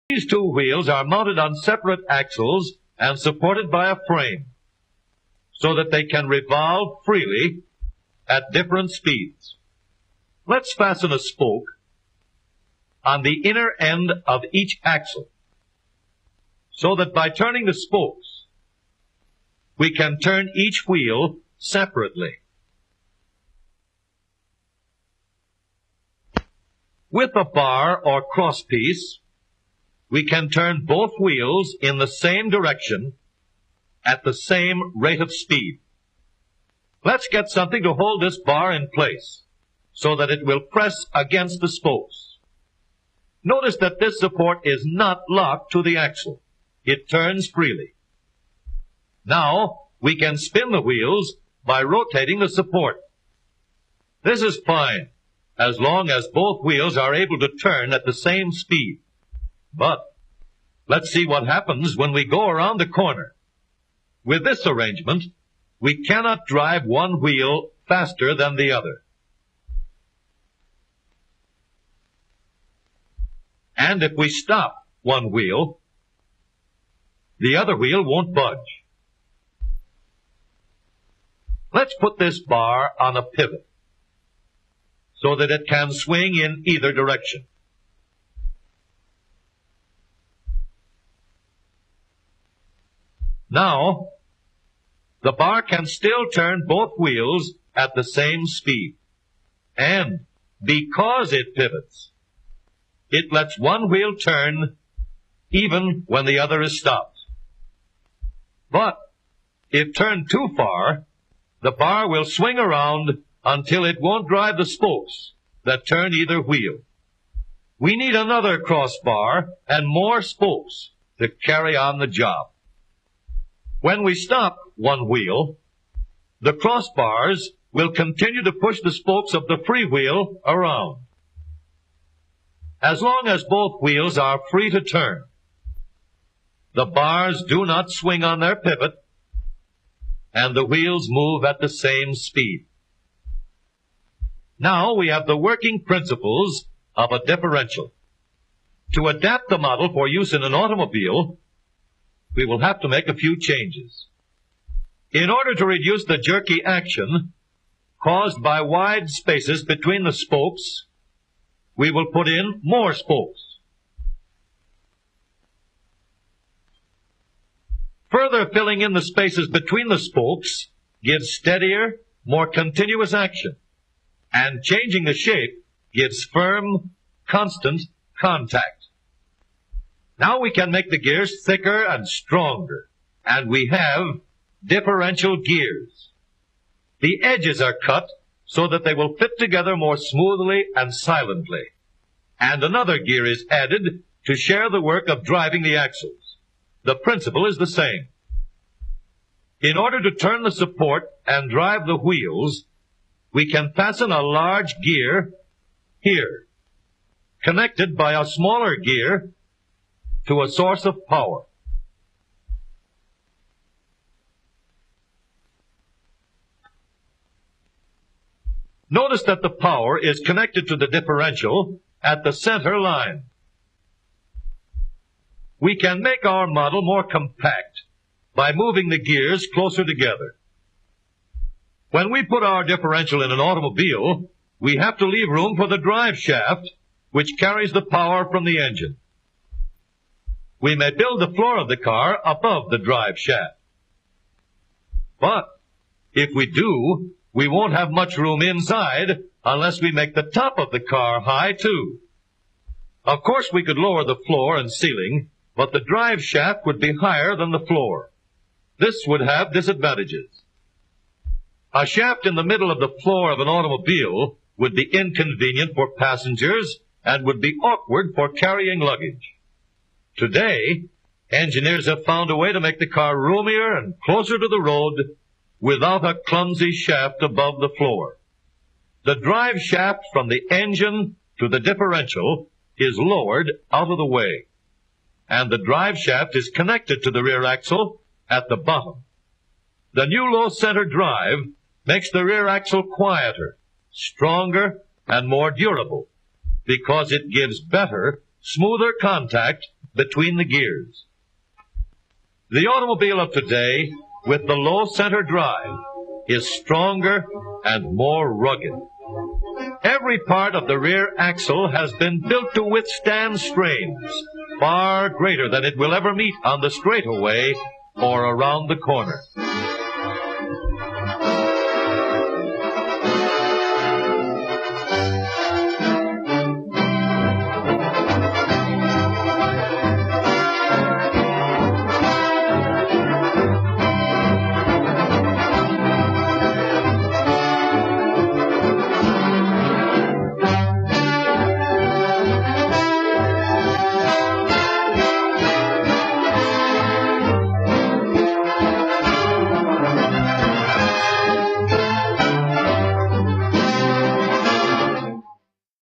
These two wheels are mounted on separate axles and supported by a frame, so that they can revolve freely at different speeds. Let's fasten a spoke on the inner end of each axle, so that by turning the spokes, we can turn each wheel separately. With a bar or crosspiece, we can turn both wheels in the same direction at the same rate of speed. Let's get something to hold this bar in place so that it will press against the spokes. Notice that this support is not locked to the axle. It turns freely. Now, we can spin the wheels by rotating the support. This is fine, as long as both wheels are able to turn at the same speed. But let's see what happens when we go around the corner. With this arrangement, we cannot drive one wheel faster than the other. And if we stop one wheel, the other wheel won't budge. Let's put this bar on a pivot so that it can swing in either direction. Now, the bar can still turn both wheels at the same speed. And because it pivots, it lets one wheel turn even when the other is stopped. But if turned too far, the bar will swing around until it won't drive the spokes that turn either wheel. We need another crossbar and more spokes to carry on the job. When we stop one wheel, the crossbars will continue to push the spokes of the free wheel around. As long as both wheels are free to turn, the bars do not swing on their pivot, and the wheels move at the same speed. Now we have the working principles of a differential. To adapt the model for use in an automobile, we will have to make a few changes. In order to reduce the jerky action caused by wide spaces between the spokes, we will put in more spokes. Further filling in the spaces between the spokes gives steadier, more continuous action, and changing the shape gives firm, constant contact. Now we can make the gears thicker and stronger, and we have differential gears. The edges are cut so that they will fit together more smoothly and silently, and another gear is added to share the work of driving the axles. The principle is the same. In order to turn the support and drive the wheels, we can fasten a large gear here, connected by a smaller gear to a source of power. Notice that the power is connected to the differential at the center line. We can make our model more compact by moving the gears closer together. When we put our differential in an automobile, we have to leave room for the drive shaft, which carries the power from the engine. We may build the floor of the car above the drive shaft. But if we do, we won't have much room inside unless we make the top of the car high too. Of course, we could lower the floor and ceiling, but the drive shaft would be higher than the floor. This would have disadvantages. A shaft in the middle of the floor of an automobile would be inconvenient for passengers and would be awkward for carrying luggage. Today, engineers have found a way to make the car roomier and closer to the road without a clumsy shaft above the floor. The drive shaft from the engine to the differential is lowered out of the way, and the drive shaft is connected to the rear axle at the bottom. The new low-center drive makes the rear axle quieter, stronger, and more durable because it gives better, smoother contact between the gears. The automobile of today, with the low center drive, is stronger and more rugged. Every part of the rear axle has been built to withstand strains far greater than it will ever meet on the straightaway or around the corner.